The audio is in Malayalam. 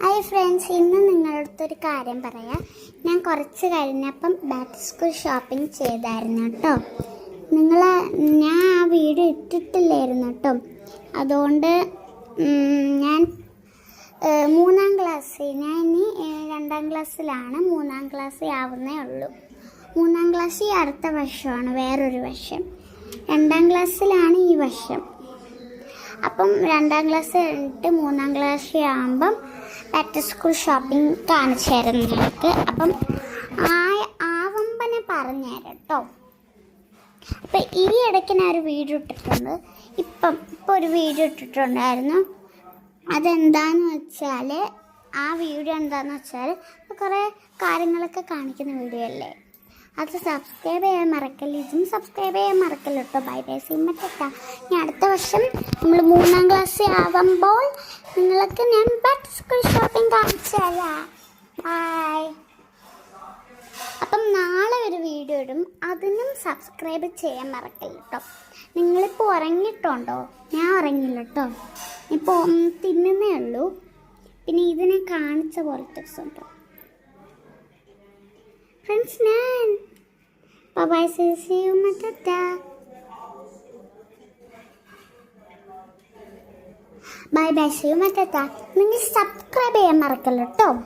ഹായ് ഫ്രണ്ട്സ്, ഇന്ന് നിങ്ങളടുത്തൊരു കാര്യം പറയാം. ഞാൻ കുറച്ച് കഴിഞ്ഞപ്പം ബാക്ക് ടു സ്കൂൾ ഷോപ്പിംഗ് ചെയ്തായിരുന്നു കേട്ടോ. ഞാൻ ആ വീഡിയോ ഇട്ടിട്ടില്ലായിരുന്നു കേട്ടോ. അതുകൊണ്ട് ഞാൻ 3ാം ക്ലാസ്സിൽ, ഞാൻ ഇനി 2ാം ക്ലാസ്സിലാണ്. 3ാം ക്ലാസ്സിൽ ആവുന്നേ ഉള്ളൂ. 3ാം ക്ലാസ്സിൽ അടുത്ത വർഷമാണ്, വേറൊരു വർഷം. 2ാം ക്ലാസ്സിലാണ് ഈ വർഷം. അപ്പം 2ാം ക്ലാസ് കഴിഞ്ഞിട്ട് 3ാം ക്ലാസ്സിൽ ആകുമ്പം ബാക്ക് ടു സ്കൂൾ ഷോപ്പിംഗ് കാണിച്ചു തരും നിങ്ങൾക്ക്. അപ്പം ആവുമ്പം ഞാൻ പറഞ്ഞുതരാം കേട്ടോ. അപ്പം ഈ ഇടയ്ക്ക് ഞാൻ ഒരു വീഡിയോ ഇട്ടിട്ടുണ്ട്. ഇപ്പം ഒരു വീഡിയോ ഇട്ടിട്ടുണ്ടായിരുന്നു. അതെന്താണെന്ന് വെച്ചാൽ, ആ വീഡിയോ എന്താണെന്ന് വെച്ചാൽ കുറേ കാര്യങ്ങളൊക്കെ കാണിക്കുന്ന വീഡിയോ അല്ലേ. അത് സബ്സ്ക്രൈബ് ചെയ്യാൻ മറക്കല്ല. ഇതും സബ്സ്ക്രൈബ് ചെയ്യാൻ മറക്കല്ല കേട്ടോ. ബൈ ബൈ സിമ്മറ്റാ. ഇനി അടുത്ത വർഷം നമ്മൾ 3ാം ക്ലാസ്സിൽ ആവുമ്പോൾ നിങ്ങൾക്ക് ഞാൻ ബാക്ക് ടു സ്കൂൾ ഷോപ്പിംഗ് കാണിച്ചു തരാം. ബൈ. അപ്പം നാളെ ഒരു വീഡിയോ ഇടും, അതിനും സബ്സ്ക്രൈബ് ചെയ്യാൻ മറക്കല്ല കേട്ടോ. നിങ്ങളിപ്പോൾ ഉറങ്ങിയിട്ടുണ്ടോ? ഞാൻ ഉറങ്ങില്ല കേട്ടോ. ഇപ്പോൾ തിന്നുന്നേ ഉള്ളൂ. പിന്നെ ഇതിനെ കാണിച്ച പോലത്തെ ദിവസം ഫ്രണ്ട്സ്. ഞാൻ ബൈ സീ യു മറ്റാ. ബൈ ബൈ സീ യു മറ്റാ. നിങ്ങൾ സബ്സ്ക്രൈബ് ചെയ്യാൻ മറക്കല്ലോ കേട്ടോ.